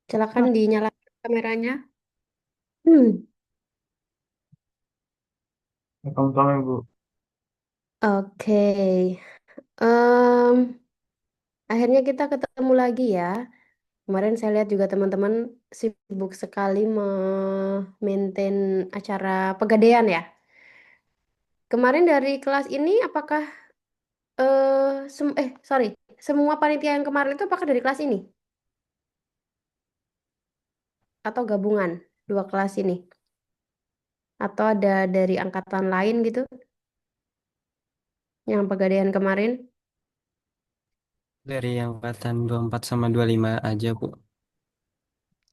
Silakan Oh, dinyalakan kameranya. Hmm, kamu Bu. oke. Em, Akhirnya kita ketemu lagi ya. Kemarin saya lihat juga teman-teman sibuk sekali maintain acara pegadaian ya. Kemarin dari kelas ini apakah sorry, semua panitia yang kemarin itu apakah dari kelas ini atau gabungan dua kelas ini atau ada dari angkatan lain gitu yang pegadaian kemarin? Dari angkatan 24 sama 25 aja, Bu.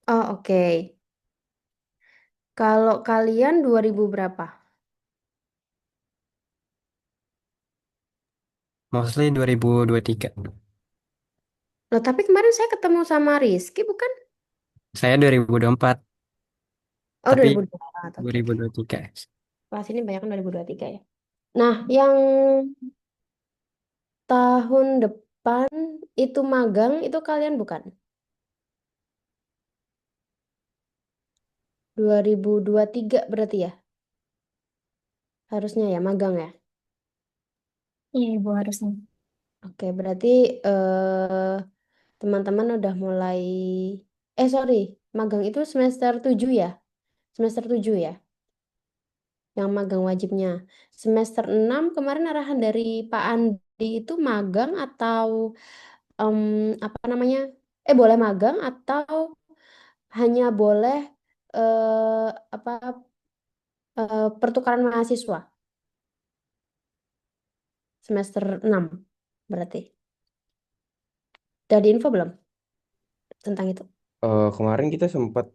Oh, oke. Kalau kalian 2000 berapa? Mostly 2023. Loh, tapi kemarin saya ketemu sama Rizky, bukan? Saya 2024, Oh, tapi 2024. Oke, oke. 2023. Kelas ini banyak kan 2023 ya. Nah, yang tahun depan itu magang, itu kalian bukan? 2023 berarti ya? Harusnya ya, magang ya. Iya, Ibu harusnya. Oke, berarti teman-teman udah mulai... sorry. Magang itu semester 7 ya? Semester 7 ya? Yang magang wajibnya. Semester 6 kemarin arahan dari Pak Andi itu magang atau em, apa namanya? Boleh magang atau hanya boleh apa pertukaran mahasiswa semester 6 berarti. Udah diinfo belum tentang itu? Kemarin kita sempat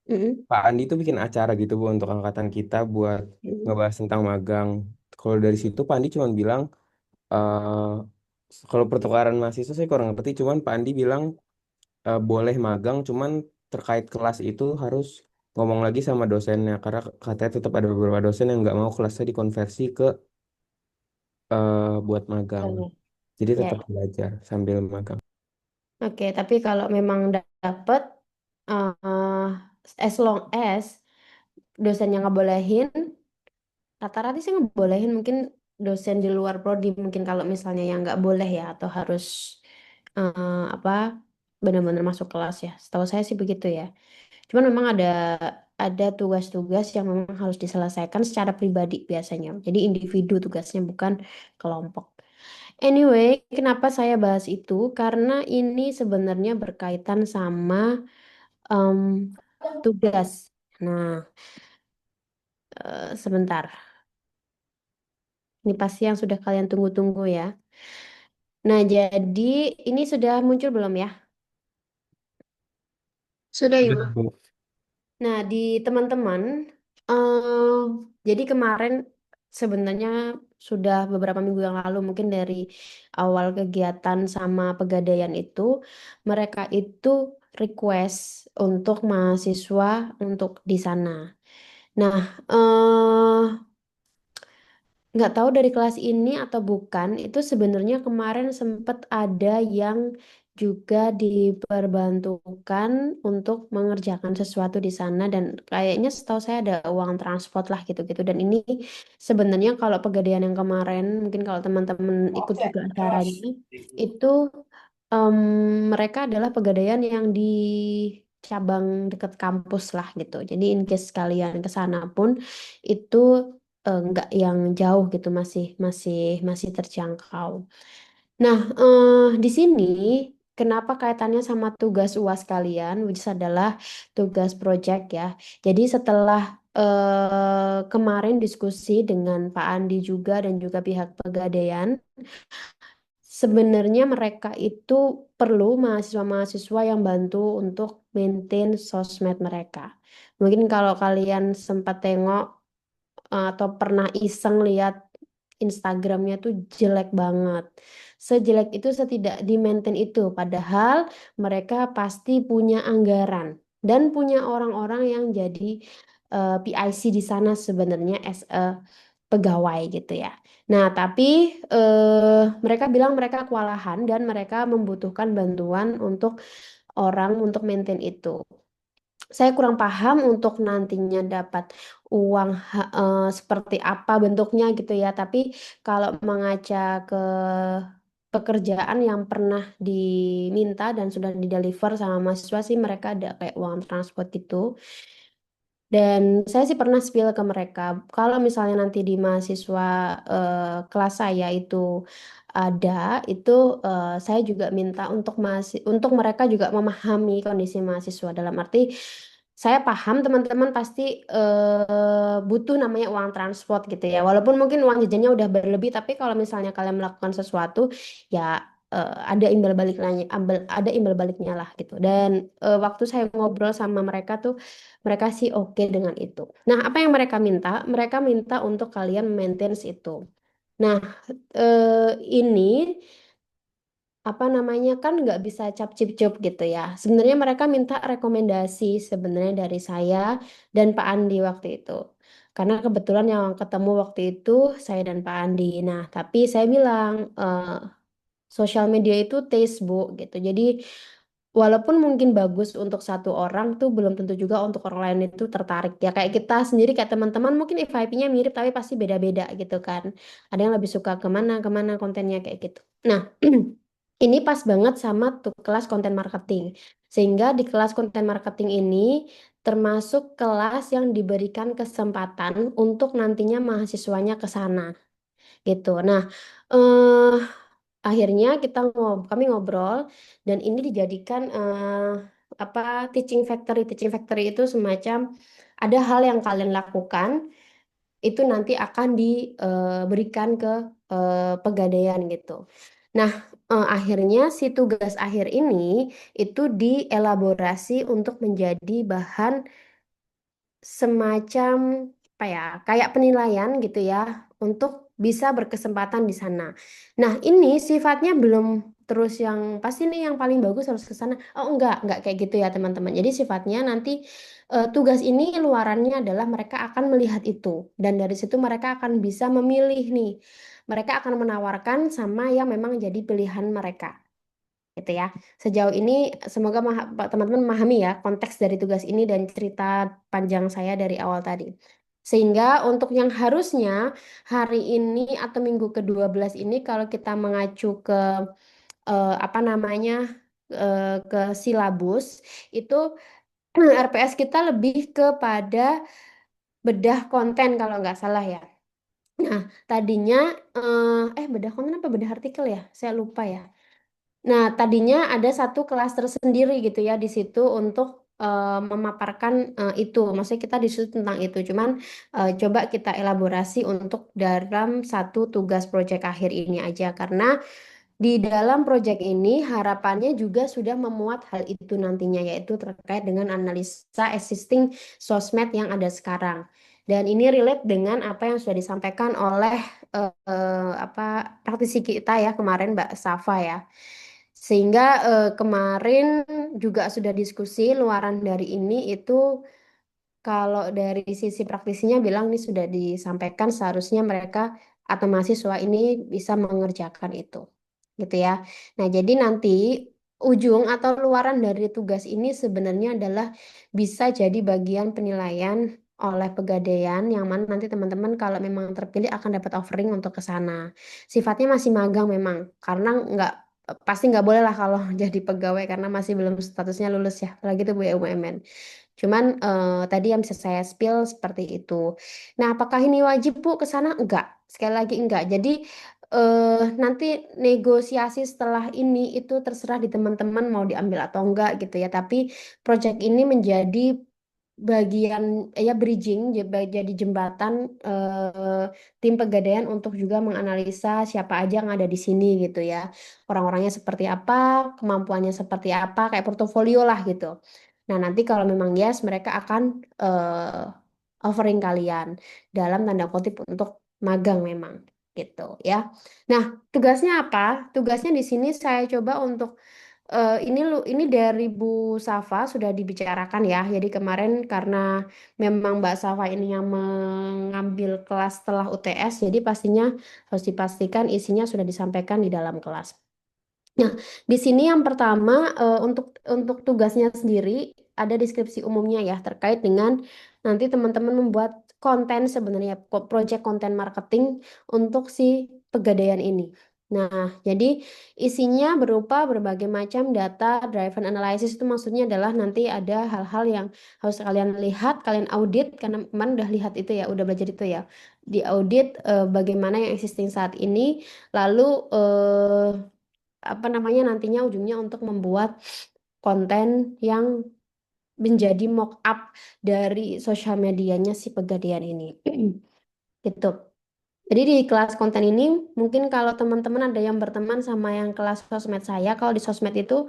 Mm-mm. Pak Andi itu bikin acara gitu Bu untuk angkatan kita buat Mm-mm. ngebahas tentang magang. Kalau dari situ Pak Andi cuma bilang kalau pertukaran mahasiswa saya kurang ngerti, cuman Pak Andi bilang boleh magang, cuman terkait kelas itu harus ngomong lagi sama dosennya karena katanya tetap ada beberapa dosen yang nggak mau kelasnya dikonversi ke buat magang. Makanya. Jadi Ya, tetap ya. belajar sambil magang. Oke, tapi kalau memang dapet eh as long as dosennya ngebolehin, rata-rata sih ngebolehin, mungkin dosen di luar prodi mungkin kalau misalnya yang nggak boleh ya atau harus apa benar-benar masuk kelas ya. Setahu saya sih begitu ya. Cuman memang ada tugas-tugas yang memang harus diselesaikan secara pribadi biasanya. Jadi individu tugasnya bukan kelompok. Anyway, kenapa saya bahas itu? Karena ini sebenarnya berkaitan sama em, tugas. Nah, sebentar. Ini pasti yang sudah kalian tunggu-tunggu ya. Nah, jadi ini sudah muncul belum ya? Sudah, Sudah, Ibu. Bu. Nah, di teman-teman, eh jadi kemarin sebenarnya sudah beberapa minggu yang lalu, mungkin dari awal kegiatan sama pegadaian itu, mereka itu request untuk mahasiswa untuk di sana. Nah, nggak tahu dari kelas ini atau bukan, itu sebenarnya kemarin sempat ada yang juga diperbantukan untuk mengerjakan sesuatu di sana dan kayaknya setahu saya ada uang transport lah gitu-gitu dan ini sebenarnya kalau Pegadaian yang kemarin mungkin kalau teman-teman ikut juga acaranya itu em, mereka adalah Pegadaian yang di cabang dekat kampus lah gitu jadi in case kalian ke sana pun itu nggak yang jauh gitu masih masih masih terjangkau. Nah, di sini kenapa kaitannya sama tugas UAS kalian, which is adalah tugas project ya. Jadi setelah kemarin diskusi dengan Pak Andi juga dan juga pihak Pegadaian, sebenarnya mereka itu perlu mahasiswa-mahasiswa yang bantu untuk maintain sosmed mereka. Mungkin kalau kalian sempat tengok atau pernah iseng lihat Instagramnya tuh jelek banget. Sejelek itu setidak di maintain itu. Padahal mereka pasti punya anggaran dan punya orang-orang yang jadi PIC di sana sebenarnya as a pegawai gitu ya. Nah, tapi mereka bilang mereka kewalahan dan mereka membutuhkan bantuan untuk orang untuk maintain itu. Saya kurang paham untuk nantinya dapat uang seperti apa bentuknya gitu ya. Tapi kalau mengaca ke pekerjaan yang pernah diminta dan sudah dideliver sama mahasiswa sih mereka ada kayak uang transport gitu. Dan saya sih pernah spill ke mereka, kalau misalnya nanti di mahasiswa kelas saya itu ada, itu saya juga minta untuk untuk mereka juga memahami kondisi mahasiswa dalam arti saya paham teman-teman pasti butuh namanya uang transport gitu ya. Walaupun mungkin uang jajannya udah berlebih, tapi kalau misalnya kalian melakukan sesuatu ya ada imbal baliknya, ada imbal baliknya lah gitu. Dan waktu saya ngobrol sama mereka tuh mereka sih oke dengan itu. Nah, apa yang mereka minta? Mereka minta untuk kalian maintenance itu. Nah, ini apa namanya kan nggak bisa cap cip cup gitu ya. Sebenarnya mereka minta rekomendasi sebenarnya dari saya dan Pak Andi waktu itu. Karena kebetulan yang ketemu waktu itu saya dan Pak Andi. Nah, tapi saya bilang sosial media itu taste Bu gitu. Jadi walaupun mungkin bagus untuk satu orang tuh belum tentu juga untuk orang lain itu tertarik. Ya kayak kita sendiri kayak teman-teman mungkin FYP-nya mirip tapi pasti beda-beda gitu kan. Ada yang lebih suka kemana kemana kontennya kayak gitu. Nah, ini pas banget sama tuh kelas konten marketing. Sehingga di kelas konten marketing ini termasuk kelas yang diberikan kesempatan untuk nantinya mahasiswanya ke sana gitu. Nah, eh akhirnya kami ngobrol dan ini dijadikan apa teaching factory itu semacam ada hal yang kalian lakukan itu nanti akan diberikan ke pegadaian gitu. Nah, akhirnya si tugas akhir ini itu dielaborasi untuk menjadi bahan semacam apa ya, kayak penilaian gitu ya untuk bisa berkesempatan di sana. Nah, ini sifatnya belum terus yang pasti nih yang paling bagus harus ke sana. Oh, enggak kayak gitu ya, teman-teman. Jadi sifatnya nanti tugas ini luarannya adalah mereka akan melihat itu dan dari situ mereka akan bisa memilih nih. Mereka akan menawarkan sama yang memang jadi pilihan mereka gitu ya. Sejauh ini semoga teman-teman memahami ya konteks dari tugas ini dan cerita panjang saya dari awal tadi. Sehingga untuk yang harusnya hari ini atau minggu ke-12 ini kalau kita mengacu ke apa namanya ke silabus itu RPS kita lebih kepada bedah konten kalau nggak salah ya. Nah, tadinya bedah konten apa bedah artikel ya? Saya lupa ya. Nah, tadinya ada satu kelas tersendiri gitu ya di situ untuk memaparkan itu. Maksudnya kita di situ tentang itu. Cuman coba kita elaborasi untuk dalam satu tugas proyek akhir ini aja. Karena di dalam proyek ini harapannya juga sudah memuat hal itu nantinya yaitu terkait dengan analisa existing sosmed yang ada sekarang. Dan ini relate dengan apa yang sudah disampaikan oleh apa praktisi kita ya kemarin Mbak Safa ya. Sehingga kemarin juga sudah diskusi luaran dari ini itu kalau dari sisi praktisinya bilang ini sudah disampaikan seharusnya mereka atau mahasiswa ini bisa mengerjakan itu. Gitu ya. Nah, jadi nanti ujung atau luaran dari tugas ini sebenarnya adalah bisa jadi bagian penilaian oleh pegadaian yang mana nanti teman-teman kalau memang terpilih akan dapat offering untuk ke sana. Sifatnya masih magang memang karena nggak pasti nggak boleh lah kalau jadi pegawai karena masih belum statusnya lulus ya, apalagi itu BUMN. Cuman tadi yang bisa saya spill seperti itu. Nah, apakah ini wajib Bu ke sana? Enggak. Sekali lagi enggak. Jadi nanti negosiasi setelah ini itu terserah di teman-teman mau diambil atau enggak gitu ya. Tapi project ini menjadi bagian ya bridging jadi jembatan tim Pegadaian untuk juga menganalisa siapa aja yang ada di sini gitu ya. Orang-orangnya seperti apa, kemampuannya seperti apa, kayak portofolio lah gitu. Nah, nanti kalau memang yes, mereka akan offering kalian dalam tanda kutip untuk magang memang gitu ya. Nah, tugasnya apa? Tugasnya di sini saya coba untuk ini dari Bu Safa sudah dibicarakan ya. Jadi kemarin karena memang Mbak Safa ini yang mengambil kelas setelah UTS, jadi pastinya harus dipastikan isinya sudah disampaikan di dalam kelas. Nah, di sini yang pertama untuk tugasnya sendiri ada deskripsi umumnya ya terkait dengan nanti teman-teman membuat konten sebenarnya project konten marketing untuk si Pegadaian ini. Nah, jadi isinya berupa berbagai macam data driven analysis itu maksudnya adalah nanti ada hal-hal yang harus kalian lihat, kalian audit karena kemarin udah lihat itu ya, udah belajar itu ya. Di audit bagaimana yang existing saat ini, lalu apa namanya nantinya ujungnya untuk membuat konten yang menjadi mock up dari sosial medianya si Pegadaian ini. Gitu. Jadi di kelas konten ini mungkin kalau teman-teman ada yang berteman sama yang kelas sosmed saya, kalau di sosmed itu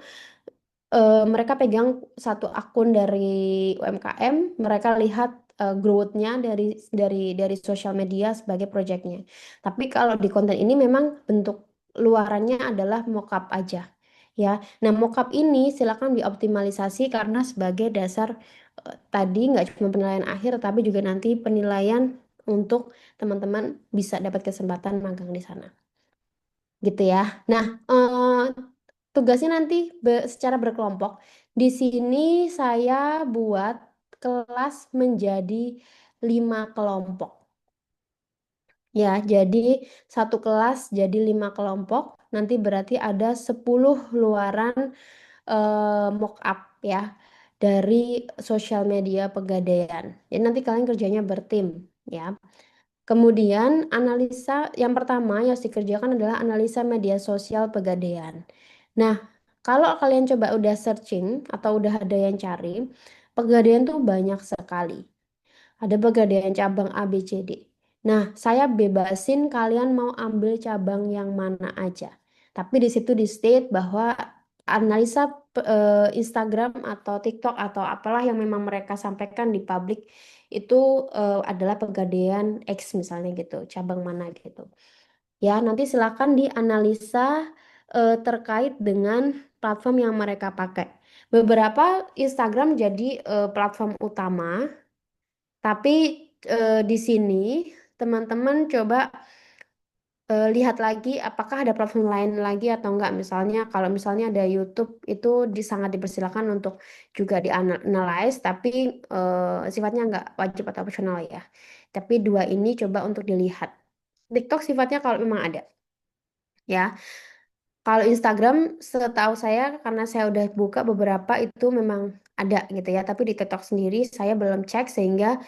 mereka pegang satu akun dari UMKM, mereka lihat growth-nya dari sosial media sebagai projectnya. Tapi kalau di konten ini memang bentuk luarannya adalah mockup aja, ya. Nah, mockup ini silakan dioptimalisasi karena sebagai dasar tadi nggak cuma penilaian akhir, tapi juga nanti penilaian untuk teman-teman bisa dapat kesempatan magang di sana, gitu ya. Nah, tugasnya nanti secara berkelompok. Di sini saya buat kelas menjadi 5 kelompok. Ya, jadi satu kelas jadi 5 kelompok. Nanti berarti ada 10 luaran mock up ya dari sosial media Pegadaian. Jadi nanti kalian kerjanya bertim ya. Kemudian analisa yang pertama yang harus dikerjakan adalah analisa media sosial Pegadaian. Nah, kalau kalian coba udah searching atau udah ada yang cari, Pegadaian tuh banyak sekali. Ada Pegadaian cabang A, B, C, D. Nah, saya bebasin kalian mau ambil cabang yang mana aja. Tapi di situ di state bahwa analisa Instagram atau TikTok atau apalah yang memang mereka sampaikan di publik itu adalah Pegadaian X misalnya gitu, cabang mana gitu. Ya, nanti silakan dianalisa terkait dengan platform yang mereka pakai. Beberapa Instagram jadi platform utama, tapi di sini teman-teman coba lihat lagi apakah ada platform lain lagi atau enggak. Misalnya kalau misalnya ada YouTube itu sangat dipersilakan untuk juga dianalyze, tapi sifatnya enggak wajib atau optional ya. Tapi dua ini coba untuk dilihat. TikTok sifatnya kalau memang ada ya. Kalau Instagram setahu saya karena saya udah buka beberapa itu memang ada gitu ya. Tapi di TikTok sendiri saya belum cek sehingga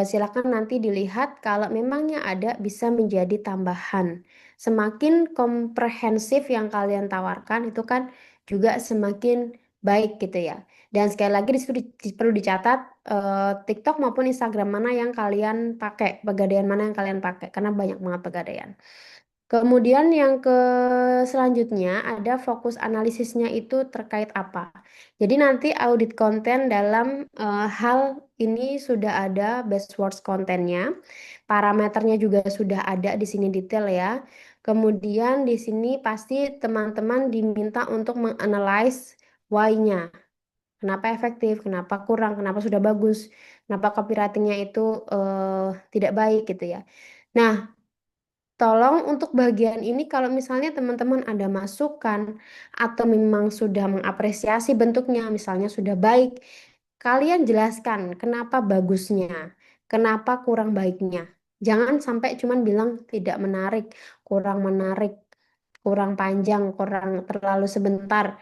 silakan nanti dilihat kalau memangnya ada bisa menjadi tambahan. Semakin komprehensif yang kalian tawarkan itu kan juga semakin baik gitu ya. Dan sekali lagi di situ perlu dicatat TikTok maupun Instagram mana yang kalian pakai, pegadaian mana yang kalian pakai karena banyak banget pegadaian. Kemudian yang ke selanjutnya ada fokus analisisnya itu terkait apa. Jadi nanti audit konten dalam hal ini sudah ada best words kontennya, parameternya juga sudah ada di sini detail ya. Kemudian di sini pasti teman-teman diminta untuk menganalize why-nya. Kenapa efektif, kenapa kurang, kenapa sudah bagus, kenapa copywriting-nya itu tidak baik gitu ya. Nah, tolong untuk bagian ini kalau misalnya teman-teman ada masukan atau memang sudah mengapresiasi bentuknya, misalnya sudah baik, kalian jelaskan kenapa bagusnya, kenapa kurang baiknya. Jangan sampai cuman bilang tidak menarik, kurang panjang, kurang terlalu sebentar.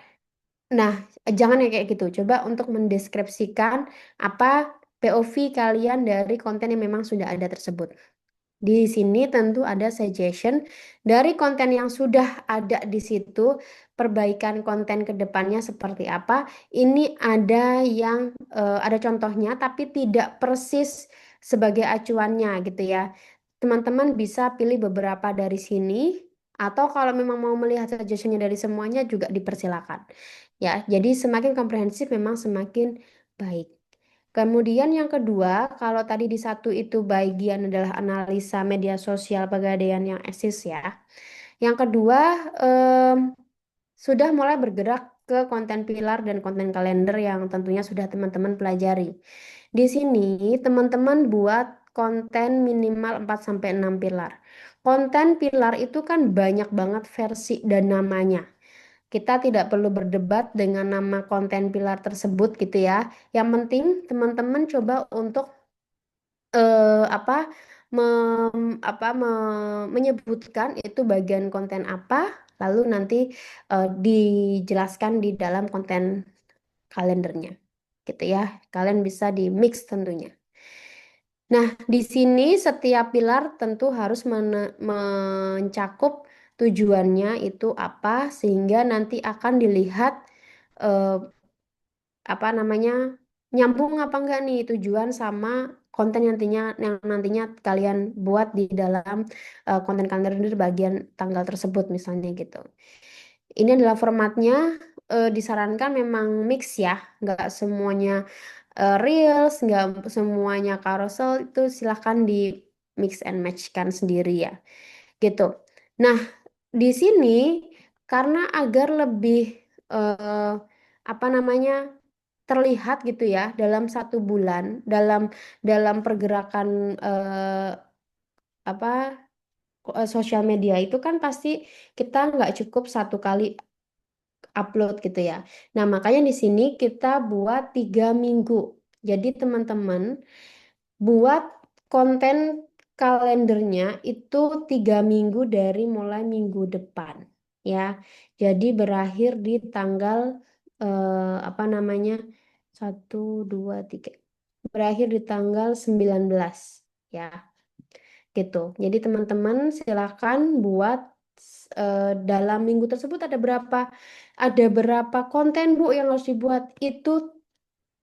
Nah, jangan ya kayak gitu. Coba untuk mendeskripsikan apa POV kalian dari konten yang memang sudah ada tersebut. Di sini tentu ada suggestion dari konten yang sudah ada di situ, perbaikan konten ke depannya seperti apa. Ini ada yang ada contohnya tapi tidak persis sebagai acuannya gitu ya. Teman-teman bisa pilih beberapa dari sini atau kalau memang mau melihat suggestionnya dari semuanya juga dipersilakan. Ya, jadi semakin komprehensif memang semakin baik. Kemudian yang kedua, kalau tadi di satu itu bagian adalah analisa media sosial Pegadaian yang eksis ya. Yang kedua, em, sudah mulai bergerak ke konten pilar dan konten kalender yang tentunya sudah teman-teman pelajari. Di sini teman-teman buat konten minimal 4 sampai 6 pilar. Konten pilar itu kan banyak banget versi dan namanya. Kita tidak perlu berdebat dengan nama konten pilar tersebut gitu ya. Yang penting teman-teman coba untuk apa menyebutkan itu bagian konten apa, lalu nanti dijelaskan di dalam konten kalendernya, gitu ya. Kalian bisa di mix tentunya. Nah, di sini setiap pilar tentu harus mencakup tujuannya itu apa, sehingga nanti akan dilihat eh, apa namanya nyambung apa enggak nih tujuan sama konten yang nantinya kalian buat di dalam konten kalender di bagian tanggal tersebut misalnya gitu. Ini adalah formatnya, disarankan memang mix ya, nggak semuanya reels, nggak semuanya carousel, itu silahkan di mix and match kan sendiri ya gitu. Nah, di sini karena agar lebih eh, apa namanya terlihat gitu ya dalam 1 bulan dalam dalam pergerakan eh, apa sosial media itu kan pasti kita nggak cukup 1 kali upload gitu ya. Nah, makanya di sini kita buat 3 minggu. Jadi teman-teman buat konten kalendernya itu 3 minggu dari mulai minggu depan ya. Jadi berakhir di tanggal apa namanya 1, 2, 3, berakhir di tanggal 19 ya gitu. Jadi teman-teman silakan buat dalam minggu tersebut ada berapa konten Bu yang harus dibuat itu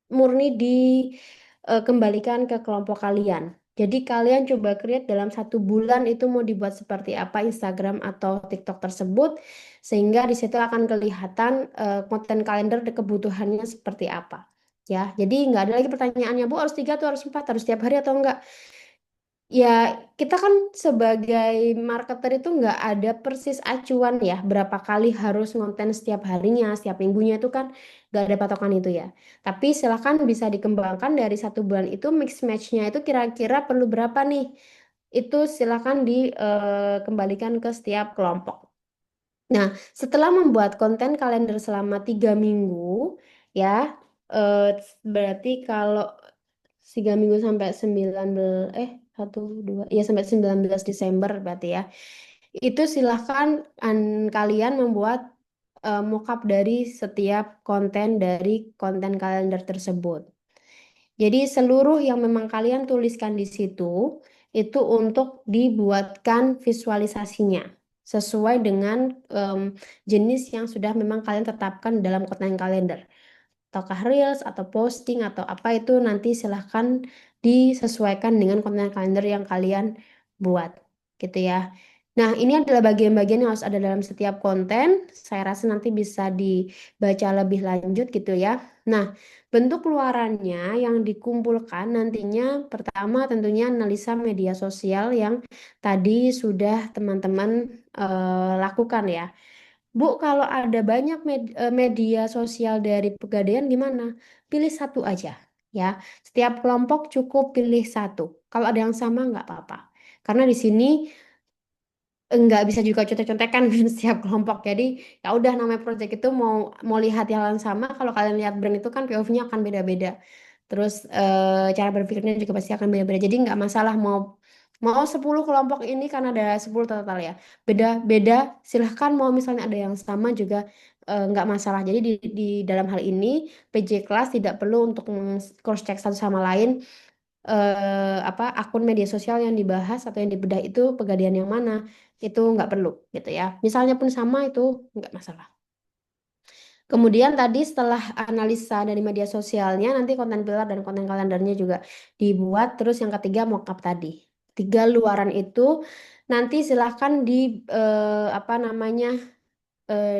murni dikembalikan ke kelompok kalian. Jadi kalian coba create dalam 1 bulan itu mau dibuat seperti apa Instagram atau TikTok tersebut, sehingga di situ akan kelihatan konten kalender kebutuhannya seperti apa. Ya, jadi nggak ada lagi pertanyaannya, Bu harus 3 atau harus 4, harus setiap hari atau enggak. Ya, kita kan sebagai marketer itu nggak ada persis acuan ya, berapa kali harus ngonten setiap harinya, setiap minggunya itu kan nggak ada patokan itu ya. Tapi silakan bisa dikembangkan dari 1 bulan itu mix matchnya itu kira-kira perlu berapa nih? Itu silakan dikembalikan ke setiap kelompok. Nah, setelah membuat konten kalender selama 3 minggu, ya, eh, berarti kalau 3 minggu sampai 19, 1, 2, ya sampai 19 Desember berarti ya. Itu silahkan kalian membuat mockup dari setiap konten dari konten kalender tersebut. Jadi seluruh yang memang kalian tuliskan di situ itu untuk dibuatkan visualisasinya sesuai dengan jenis yang sudah memang kalian tetapkan dalam konten kalender. Ataukah reels atau posting atau apa itu nanti silahkan disesuaikan dengan konten kalender yang kalian buat gitu ya. Nah, ini adalah bagian-bagian yang harus ada dalam setiap konten. Saya rasa nanti bisa dibaca lebih lanjut gitu ya. Nah, bentuk luarannya yang dikumpulkan nantinya pertama tentunya analisa media sosial yang tadi sudah teman-teman lakukan ya. Bu, kalau ada banyak media sosial dari Pegadaian gimana? Pilih satu aja, ya. Setiap kelompok cukup pilih satu. Kalau ada yang sama nggak apa-apa. Karena di sini nggak bisa juga contek-contekan dengan setiap kelompok. Jadi ya udah namanya project itu mau mau lihat yang sama. Kalau kalian lihat brand itu kan POV-nya akan beda-beda. Terus cara berpikirnya juga pasti akan beda-beda. Jadi nggak masalah mau mau 10 kelompok ini kan ada 10 total ya. Beda-beda silahkan mau misalnya ada yang sama juga nggak masalah. Jadi di dalam hal ini PJ kelas tidak perlu untuk cross check satu sama lain apa akun media sosial yang dibahas atau yang dibedah itu Pegadaian yang mana itu nggak perlu gitu ya. Misalnya pun sama itu nggak masalah. Kemudian tadi setelah analisa dari media sosialnya, nanti konten pilar dan konten kalendernya juga dibuat. Terus yang ketiga mockup tadi. 3 luaran itu nanti silahkan apa namanya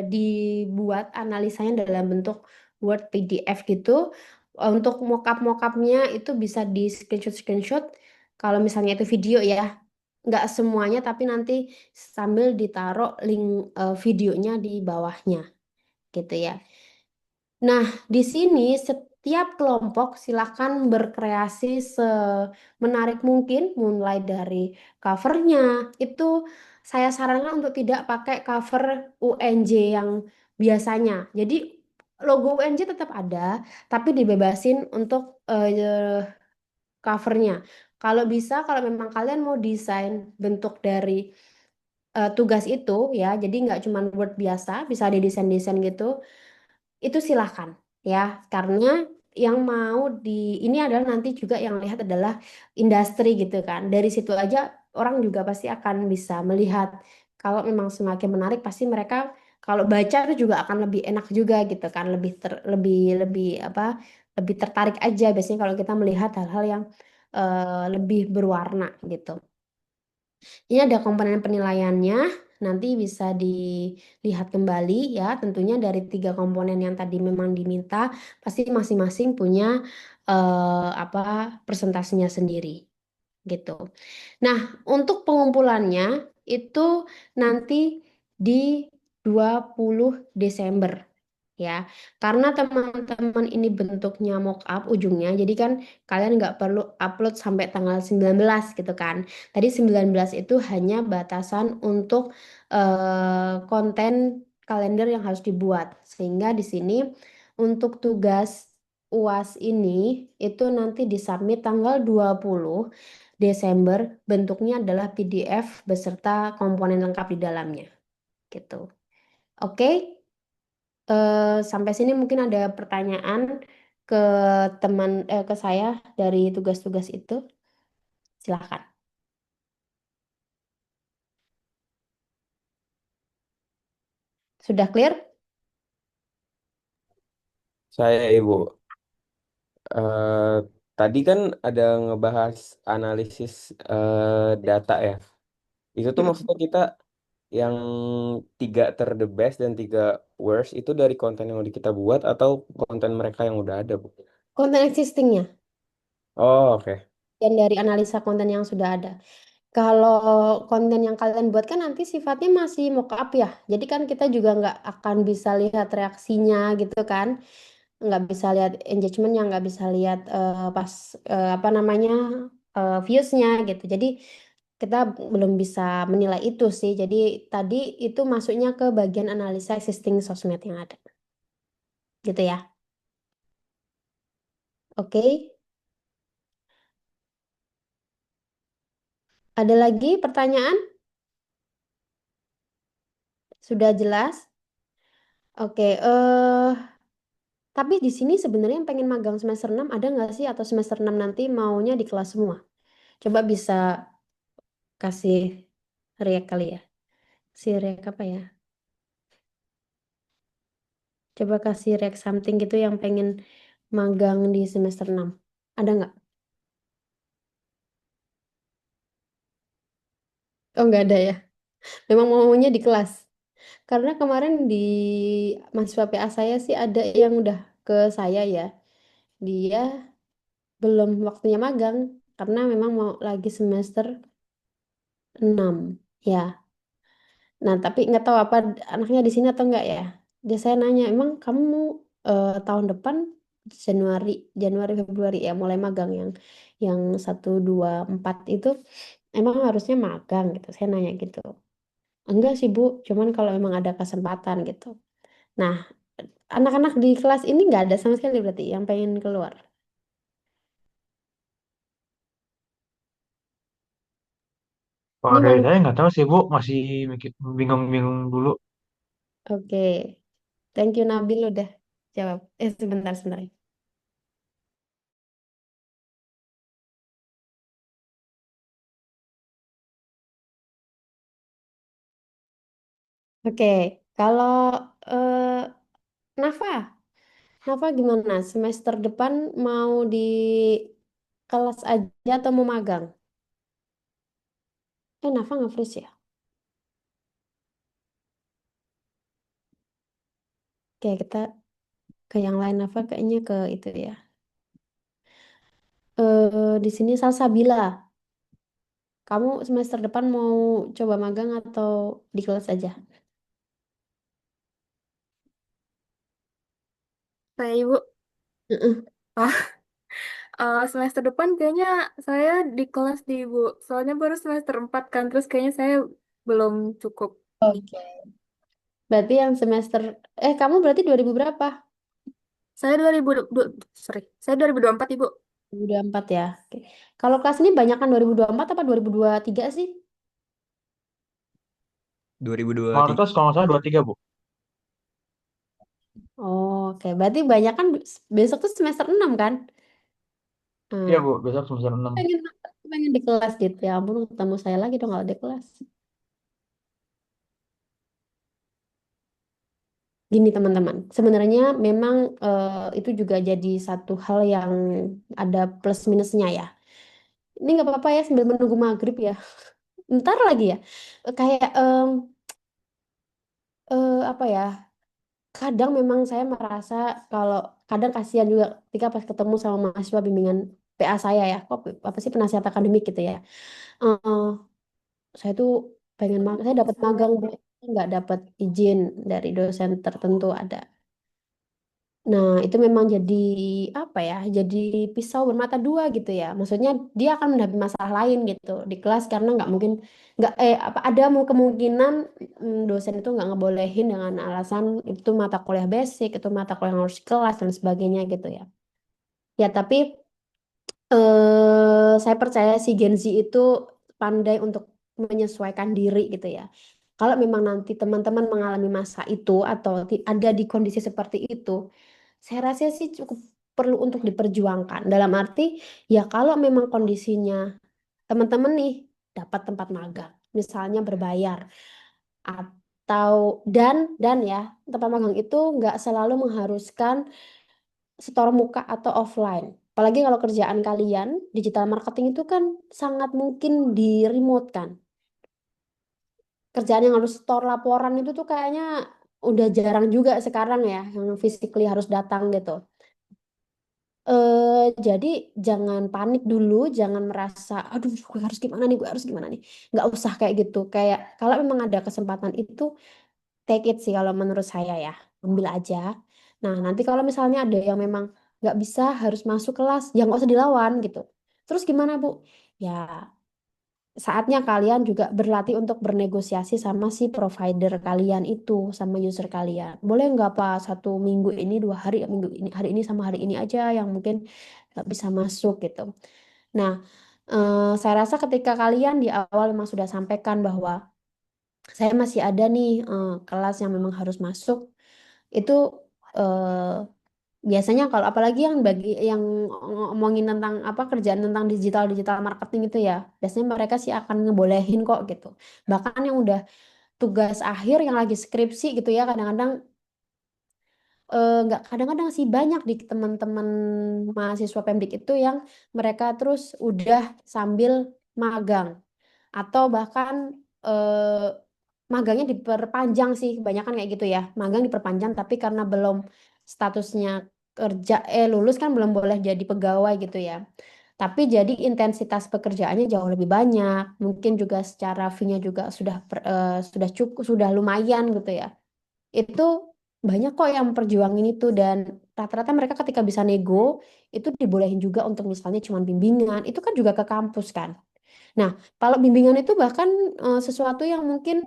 dibuat analisanya dalam bentuk Word PDF gitu. Untuk mockup-mockupnya itu bisa di screenshot-screenshot. Kalau misalnya itu video ya, nggak semuanya, tapi nanti sambil ditaruh link videonya di bawahnya gitu ya. Nah, di sini setiap kelompok silakan berkreasi semenarik mungkin, mulai dari covernya. Itu saya sarankan untuk tidak pakai cover UNJ yang biasanya. Jadi logo UNJ tetap ada, tapi dibebasin untuk covernya. Kalau bisa, kalau memang kalian mau desain bentuk dari tugas itu ya, jadi nggak cuma Word biasa, bisa didesain-desain gitu, itu silahkan ya, karena yang mau di ini adalah nanti juga yang lihat adalah industri gitu kan. Dari situ aja orang juga pasti akan bisa melihat kalau memang semakin menarik pasti mereka kalau baca itu juga akan lebih enak juga gitu kan, lebih lebih apa? Lebih tertarik aja biasanya kalau kita melihat hal-hal yang lebih berwarna gitu. Ini ada komponen penilaiannya, nanti bisa dilihat kembali ya. Tentunya dari tiga komponen yang tadi memang diminta, pasti masing-masing punya apa persentasenya sendiri gitu. Nah, untuk pengumpulannya itu nanti di 20 Desember ya. Karena teman-teman ini bentuknya mock-up ujungnya, jadi kan kalian nggak perlu upload sampai tanggal 19 gitu kan. Tadi 19 itu hanya batasan untuk konten kalender yang harus dibuat. Sehingga di sini untuk tugas UAS ini itu nanti disubmit tanggal 20 Desember, bentuknya adalah PDF beserta komponen lengkap di dalamnya gitu. Oke, sampai sini mungkin ada pertanyaan ke ke saya dari tugas-tugas itu. Silahkan. Sudah clear? Saya Ibu, eh, tadi kan ada ngebahas analisis data ya. Itu tuh Mm. maksudnya kita yang tiga ter the best dan tiga worst itu dari konten yang udah kita buat atau konten mereka yang udah ada, Bu? Konten existingnya Oh, oke. dan dari analisa konten yang sudah ada. Kalau konten yang kalian buat kan nanti sifatnya masih mock-up ya. Jadi kan kita juga nggak akan bisa lihat reaksinya gitu kan. Nggak bisa lihat engagementnya, nggak bisa lihat pas apa namanya viewsnya gitu. Jadi kita belum bisa menilai itu sih. Jadi tadi itu masuknya ke bagian analisa existing sosmed yang ada. Gitu ya. Oke. Ada lagi pertanyaan? Sudah jelas? Oke. Tapi di sini sebenarnya yang pengen magang semester 6 ada nggak sih? Atau semester 6 nanti maunya di kelas semua? Coba bisa kasih react kali ya. Si react apa ya? Coba kasih react something gitu yang pengen magang di semester 6. Ada nggak? Oh nggak ada ya. Memang maunya di kelas. Karena kemarin di mahasiswa PA saya sih ada yang udah ke saya ya. Dia belum waktunya magang karena memang mau lagi semester 6. Ya. Nah, tapi nggak tahu apa anaknya di sini atau enggak ya. Dia saya nanya, emang kamu tahun depan Januari, Januari Februari ya mulai magang yang 1, 2, 4 itu emang harusnya magang gitu. Saya nanya gitu. Enggak sih Bu, cuman kalau memang ada kesempatan gitu. Nah, anak-anak di kelas ini nggak ada sama sekali berarti yang pengen keluar. Kalau Ini dari malu. saya nggak tahu sih Bu, masih bingung-bingung dulu. Oke, thank you Nabil udah jawab. Sebentar, sebentar. Oke, kalau eh, Nafa, Nafa gimana? Semester depan mau di kelas aja atau mau magang? Nafa nggak freeze ya? Oke, kita ke yang lain. Nafa kayaknya ke itu ya. Di sini Salsabila. Kamu semester depan mau coba magang atau di kelas aja? Saya Ibu, Heeh. ah, semester depan kayaknya saya di kelas di Ibu. Soalnya baru semester 4 kan, terus kayaknya saya belum cukup ini. Oke. Berarti yang semester, kamu berarti 2000 berapa? Saya 2024 Ibu. 2024 ya. Oke. Kalau kelas ini banyak kan 2024 apa 2023 sih? 2023. Mayoritas kalau nggak salah 23, Bu. Oh, oke. Berarti banyak kan besok tuh semester 6 kan? Iya, Hmm. Bu. Besok semester 6. Pengen pengen di kelas gitu. Ya ampun, ketemu saya lagi dong kalau di kelas. Gini teman-teman, sebenarnya memang itu juga jadi satu hal yang ada plus minusnya ya. Ini nggak apa-apa ya sambil menunggu maghrib ya. Ntar lagi ya. Kayak apa ya? Kadang memang saya merasa kalau kadang kasihan juga ketika pas ketemu sama mahasiswa bimbingan PA saya ya, kok apa sih penasihat akademik gitu ya. Eh, saya tuh saya dapat magang Bu. Nggak dapat izin dari dosen tertentu ada. Nah, itu memang jadi apa ya? Jadi pisau bermata dua gitu ya. Maksudnya dia akan menghadapi masalah lain gitu di kelas karena nggak mungkin nggak apa ada kemungkinan dosen itu nggak ngebolehin dengan alasan itu mata kuliah basic, itu mata kuliah yang harus di kelas dan sebagainya gitu ya. Ya, tapi saya percaya si Gen Z itu pandai untuk menyesuaikan diri gitu ya. Kalau memang nanti teman-teman mengalami masa itu atau ada di kondisi seperti itu, saya rasa sih cukup perlu untuk diperjuangkan. Dalam arti, ya kalau memang kondisinya teman-teman nih dapat tempat magang, misalnya berbayar atau dan ya tempat magang itu nggak selalu mengharuskan setor muka atau offline. Apalagi kalau kerjaan kalian digital marketing itu kan sangat mungkin di remote kan. Kerjaan yang harus store laporan itu tuh kayaknya udah jarang juga sekarang ya, yang physically harus datang gitu. Jadi jangan panik dulu, jangan merasa, aduh, gue harus gimana nih, gue harus gimana nih. Nggak usah kayak gitu. Kayak kalau memang ada kesempatan itu, take it sih kalau menurut saya ya, ambil aja. Nah, nanti kalau misalnya ada yang memang nggak bisa harus masuk kelas, ya nggak usah dilawan gitu. Terus gimana Bu? Ya saatnya kalian juga berlatih untuk bernegosiasi sama si provider kalian itu, sama user kalian. Boleh nggak Pak 1 minggu ini 2 hari, minggu ini hari ini sama hari ini aja yang mungkin nggak bisa masuk gitu. Nah, saya rasa ketika kalian di awal memang sudah sampaikan bahwa saya masih ada nih kelas yang memang harus masuk, itu eh, biasanya kalau apalagi yang bagi yang ngomongin tentang apa kerjaan tentang digital digital marketing itu ya biasanya mereka sih akan ngebolehin kok gitu, bahkan yang udah tugas akhir yang lagi skripsi gitu ya kadang-kadang nggak kadang-kadang sih banyak di teman-teman mahasiswa Pemdik itu yang mereka terus udah sambil magang atau bahkan eh, magangnya diperpanjang sih kebanyakan kayak gitu ya, magang diperpanjang tapi karena belum statusnya kerja lulus kan belum boleh jadi pegawai gitu ya, tapi jadi intensitas pekerjaannya jauh lebih banyak, mungkin juga secara fee-nya juga sudah cukup sudah lumayan gitu ya. Itu banyak kok yang perjuangin itu dan rata-rata mereka ketika bisa nego itu dibolehin juga untuk misalnya cuma bimbingan itu kan juga ke kampus kan. Nah, kalau bimbingan itu bahkan sesuatu yang mungkin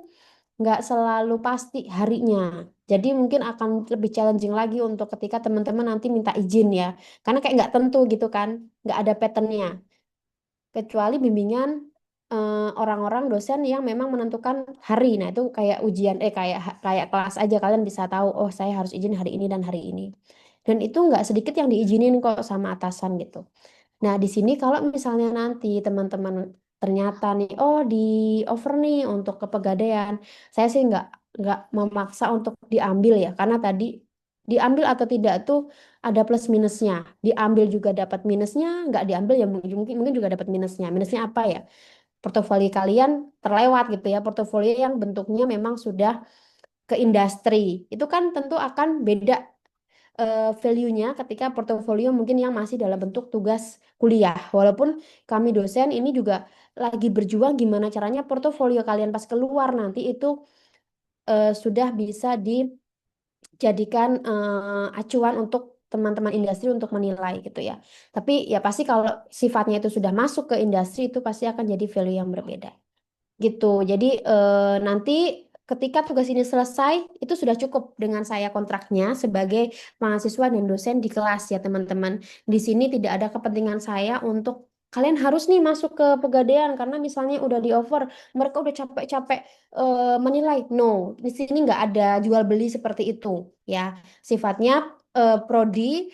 nggak selalu pasti harinya. Jadi mungkin akan lebih challenging lagi untuk ketika teman-teman nanti minta izin ya. Karena kayak nggak tentu gitu kan, nggak ada patternnya. Kecuali bimbingan orang-orang dosen yang memang menentukan hari. Nah, itu kayak ujian, kayak kelas aja kalian bisa tahu, oh saya harus izin hari ini dan hari ini. Dan itu nggak sedikit yang diizinin kok sama atasan gitu. Nah, di sini kalau misalnya nanti teman-teman ternyata nih, oh di over nih untuk kepegadaian, saya sih nggak memaksa untuk diambil ya, karena tadi diambil atau tidak tuh ada plus minusnya. Diambil juga dapat minusnya, nggak diambil ya mungkin mungkin juga dapat minusnya. Minusnya apa ya? Portofolio kalian terlewat gitu ya, portofolio yang bentuknya memang sudah ke industri. Itu kan tentu akan beda value-nya ketika portofolio mungkin yang masih dalam bentuk tugas kuliah. Walaupun kami dosen ini juga lagi berjuang gimana caranya portofolio kalian pas keluar nanti itu sudah bisa dijadikan acuan untuk teman-teman industri untuk menilai gitu ya. Tapi ya pasti kalau sifatnya itu sudah masuk ke industri itu pasti akan jadi value yang berbeda gitu. Jadi nanti ketika tugas ini selesai, itu sudah cukup dengan saya kontraknya sebagai mahasiswa dan dosen di kelas ya teman-teman. Di sini tidak ada kepentingan saya untuk kalian harus nih masuk ke Pegadaian karena misalnya udah di offer, mereka udah capek-capek menilai. No, di sini nggak ada jual beli seperti itu ya. Sifatnya prodi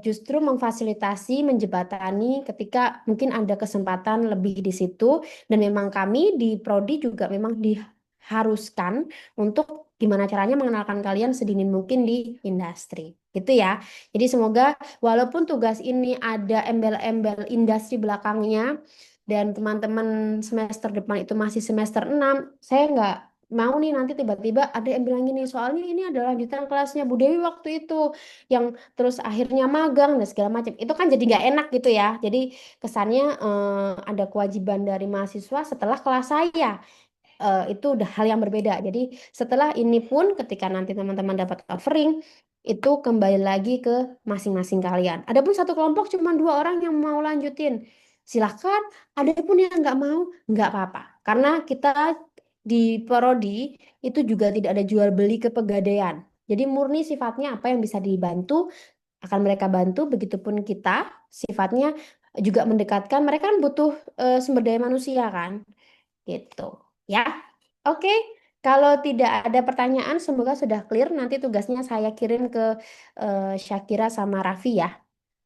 justru memfasilitasi, menjembatani ketika mungkin ada kesempatan lebih di situ dan memang kami di prodi juga memang diharuskan untuk gimana caranya mengenalkan kalian sedini mungkin di industri. Gitu ya. Jadi semoga walaupun tugas ini ada embel-embel industri belakangnya dan teman-teman semester depan itu masih semester 6, saya nggak mau nih nanti tiba-tiba ada yang bilang gini, soalnya ini adalah lanjutan kelasnya Bu Dewi waktu itu yang terus akhirnya magang dan segala macam. Itu kan jadi nggak enak gitu ya. Jadi kesannya ada kewajiban dari mahasiswa setelah kelas saya. Itu udah hal yang berbeda. Jadi setelah ini pun ketika nanti teman-teman dapat offering itu kembali lagi ke masing-masing kalian. Adapun satu kelompok cuma 2 orang yang mau lanjutin. Silahkan, ada pun yang nggak mau, nggak apa-apa. Karena kita di Prodi itu juga tidak ada jual beli ke Pegadaian. Jadi murni sifatnya apa yang bisa dibantu akan mereka bantu, begitupun kita sifatnya juga mendekatkan. Mereka kan butuh sumber daya manusia kan, gitu. Ya, oke. Kalau tidak ada pertanyaan, semoga sudah clear. Nanti tugasnya saya kirim ke Syakira sama Raffi ya.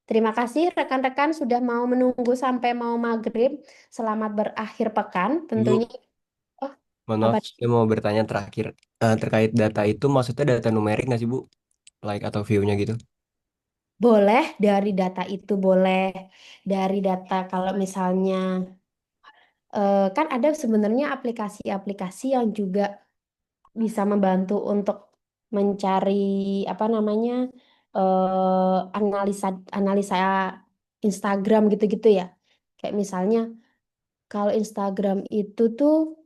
Terima kasih rekan-rekan sudah mau menunggu sampai mau maghrib. Selamat berakhir pekan. Ibu, Tentunya, oh, mohon apa? maaf, saya mau bertanya terakhir. Terkait data itu maksudnya data numerik nggak sih, Bu? Like atau view-nya gitu? Boleh dari data itu boleh. Dari data kalau misalnya kan ada sebenarnya aplikasi-aplikasi yang juga bisa membantu untuk mencari apa namanya analisa analisa Instagram gitu-gitu ya. Kayak misalnya kalau Instagram itu tuh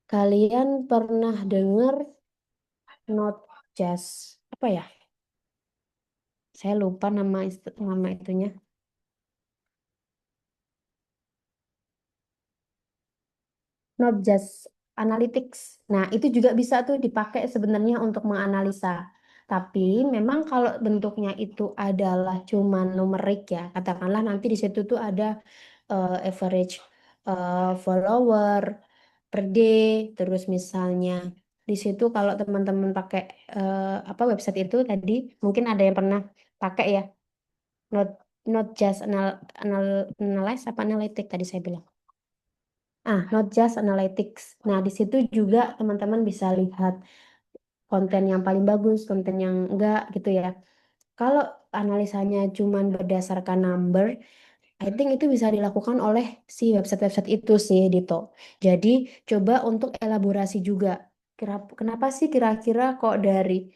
kalian pernah dengar Notejazz apa ya? Saya lupa nama itunya. Not just analytics. Nah, itu juga bisa tuh dipakai sebenarnya untuk menganalisa. Tapi memang kalau bentuknya itu adalah cuman numerik ya, katakanlah nanti di situ tuh ada average follower per day, terus misalnya di situ kalau teman-teman pakai apa website itu tadi, mungkin ada yang pernah pakai ya, not not just analyze apa analytic tadi saya bilang. Not just analytics. Nah, di situ juga teman-teman bisa lihat konten yang paling bagus, konten yang enggak gitu ya. Kalau analisanya cuman berdasarkan number, I think itu bisa dilakukan oleh si website-website itu sih, Dito. Jadi, coba untuk elaborasi juga. Kenapa sih kira-kira kok dari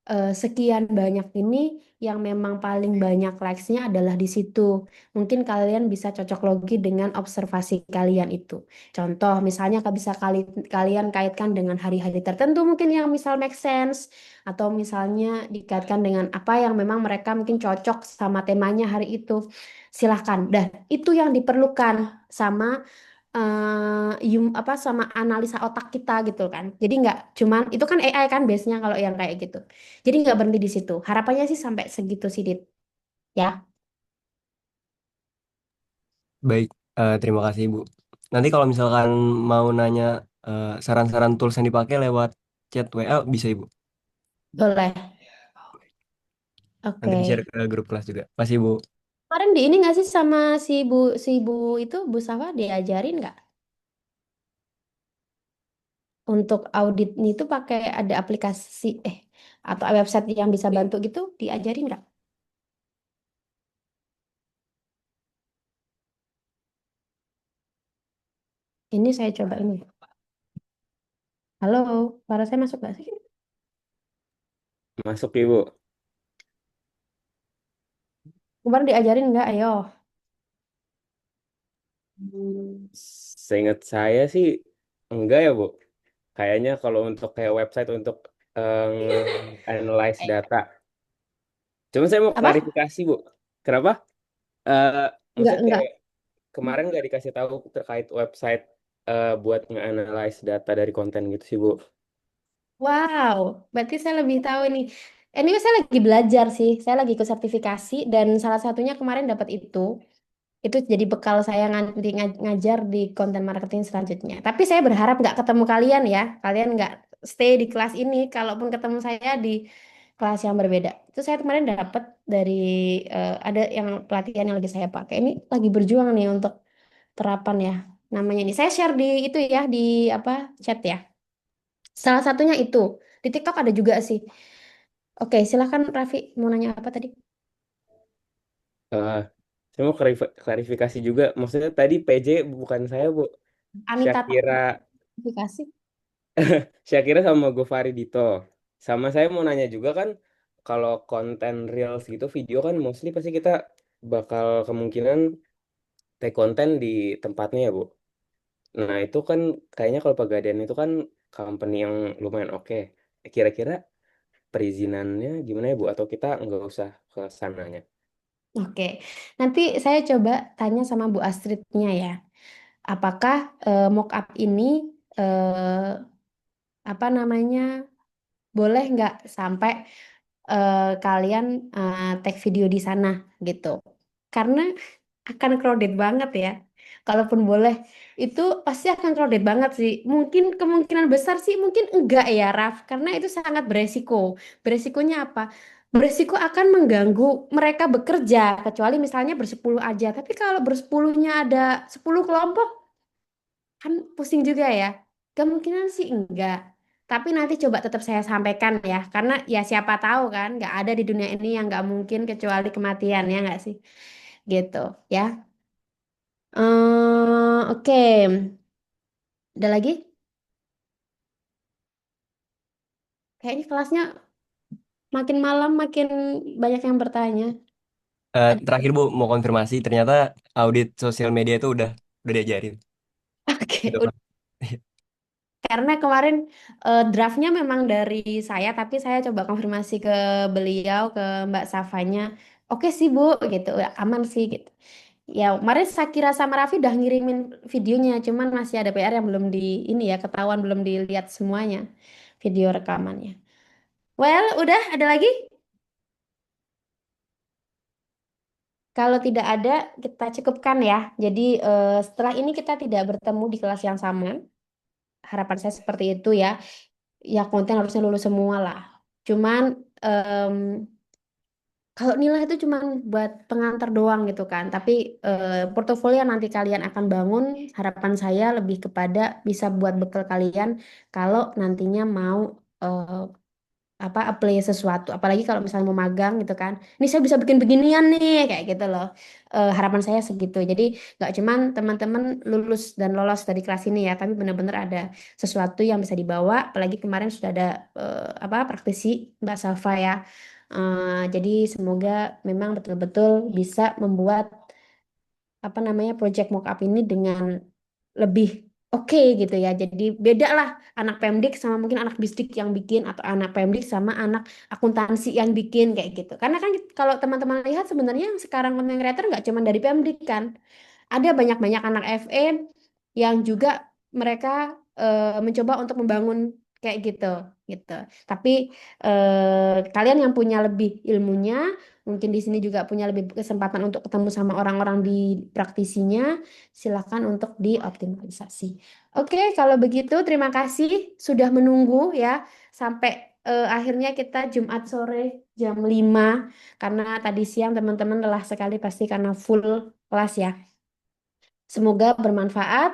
sekian banyak ini yang memang paling banyak likes-nya adalah di situ. Mungkin kalian bisa cocok logi dengan observasi kalian itu. Contoh, misalnya bisa kalian kaitkan dengan hari-hari tertentu mungkin yang misal make sense atau misalnya dikaitkan dengan apa yang memang mereka mungkin cocok sama temanya hari itu. Silahkan. Dan itu yang diperlukan sama apa sama analisa otak kita gitu kan. Jadi nggak cuman itu kan AI kan biasanya kalau yang kayak gitu. Jadi nggak berhenti di situ. Harapannya sih sampai segitu sih, Dit. Ya, Baik, terima kasih, Bu. Nanti kalau misalkan mau nanya saran-saran tools yang dipakai lewat chat WA, bisa, Ibu. boleh. Nanti di-share Oke. ke grup kelas juga. Masih, Bu. Kemarin di ini nggak sih sama si Bu itu Bu Safa diajarin nggak untuk audit itu pakai ada aplikasi atau website yang bisa bantu gitu diajarin nggak? Ini saya coba ini. Halo, suara saya masuk nggak sih? Masuk Ibu. Kemarin diajarin nggak? Ayo. Seingat saya sih enggak ya Bu. Kayaknya kalau untuk kayak website untuk analyze data. Cuma saya mau Apa? klarifikasi Bu. Kenapa? Eh Enggak, Maksudnya enggak. kayak kemarin nggak dikasih tahu terkait website buat nge-analyze data dari konten gitu sih, Bu. Wow, berarti saya lebih tahu nih. Ini saya lagi belajar sih. Saya lagi ikut sertifikasi dan salah satunya kemarin dapat itu. Itu jadi bekal saya nanti ngajar di konten marketing selanjutnya. Tapi saya berharap nggak ketemu kalian ya. Kalian nggak stay di kelas ini. Kalaupun ketemu saya di kelas yang berbeda. Itu saya kemarin dapat dari ada yang pelatihan yang lagi saya pakai. Ini lagi berjuang nih untuk terapan ya. Namanya ini. Saya share di itu ya di apa chat ya. Salah satunya itu. Di TikTok ada juga sih. Oke, silahkan Raffi mau nanya apa tadi? Eh, saya mau klarifikasi juga. Maksudnya tadi PJ bukan saya, Bu. Anita Syakira, klarifikasi. Syakira sama Gofari Dito. Sama saya mau nanya juga kan, kalau konten reels gitu, video kan mostly pasti kita bakal kemungkinan take konten di tempatnya ya, Bu. Nah, itu kan kayaknya kalau Pegadaian itu kan company yang lumayan oke. Kira-kira perizinannya gimana ya, Bu? Atau kita nggak usah ke sananya? Oke, nanti saya coba tanya sama Bu Astridnya ya. Apakah mock-up ini eh, apa namanya boleh nggak sampai kalian take video di sana gitu? Karena akan crowded banget ya. Kalaupun boleh, itu pasti akan crowded banget sih. Mungkin kemungkinan besar sih, mungkin enggak ya, Raf. Karena itu sangat beresiko. Beresikonya apa? Beresiko akan mengganggu mereka bekerja, kecuali misalnya bersepuluh aja. Tapi kalau bersepuluhnya ada 10 kelompok, kan pusing juga ya. Kemungkinan sih enggak. Tapi nanti coba tetap saya sampaikan ya. Karena ya siapa tahu kan, nggak ada di dunia ini yang nggak mungkin kecuali kematian, ya nggak sih? Gitu ya. Oke. Ada lagi? Kayaknya kelasnya makin malam makin banyak yang bertanya. Ada. Terakhir Bu mau konfirmasi, ternyata audit sosial media itu udah diajarin. Oke, Udah, Pak. karena kemarin draftnya memang dari saya, tapi saya coba konfirmasi ke beliau, ke Mbak Safanya. Oke sih Bu, gitu, ya, aman sih gitu. Ya, kemarin Sakira sama Raffi udah ngirimin videonya, cuman masih ada PR yang belum di ini ya, ketahuan belum dilihat semuanya video rekamannya. Well, udah ada lagi? Kalau tidak ada, kita cukupkan ya. Jadi setelah ini kita tidak bertemu di kelas yang sama. Harapan saya seperti itu ya. Ya konten harusnya lulus semua lah. Cuman em, kalau nilai itu cuma buat pengantar doang gitu kan. Tapi portofolio yang nanti kalian akan bangun, harapan saya lebih kepada bisa buat bekal kalian kalau nantinya mau eh, apa apply sesuatu, apalagi kalau misalnya mau magang gitu kan, ini saya bisa bikin beginian nih kayak gitu loh. Harapan saya segitu, jadi nggak cuman teman-teman lulus dan lolos dari kelas ini ya, tapi benar-benar ada sesuatu yang bisa dibawa, apalagi kemarin sudah ada apa praktisi Mbak Safa ya. Jadi semoga memang betul-betul bisa membuat apa namanya project mockup ini dengan lebih oke gitu ya. Jadi beda lah anak Pemdik sama mungkin anak Bisdik yang bikin atau anak Pemdik sama anak akuntansi yang bikin kayak gitu. Karena kan kalau teman-teman lihat sebenarnya yang sekarang content creator nggak cuma dari Pemdik kan. Ada banyak-banyak anak FE yang juga mereka mencoba untuk membangun kayak gitu gitu. Tapi kalian yang punya lebih ilmunya, mungkin di sini juga punya lebih kesempatan untuk ketemu sama orang-orang di praktisinya, silakan untuk dioptimalisasi. Oke, kalau begitu terima kasih sudah menunggu ya sampai akhirnya kita Jumat sore jam 5 karena tadi siang teman-teman lelah sekali pasti karena full kelas ya. Semoga bermanfaat.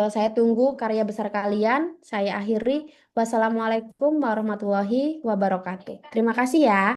Saya tunggu karya besar kalian. Saya akhiri. Wassalamualaikum warahmatullahi wabarakatuh. Terima kasih ya.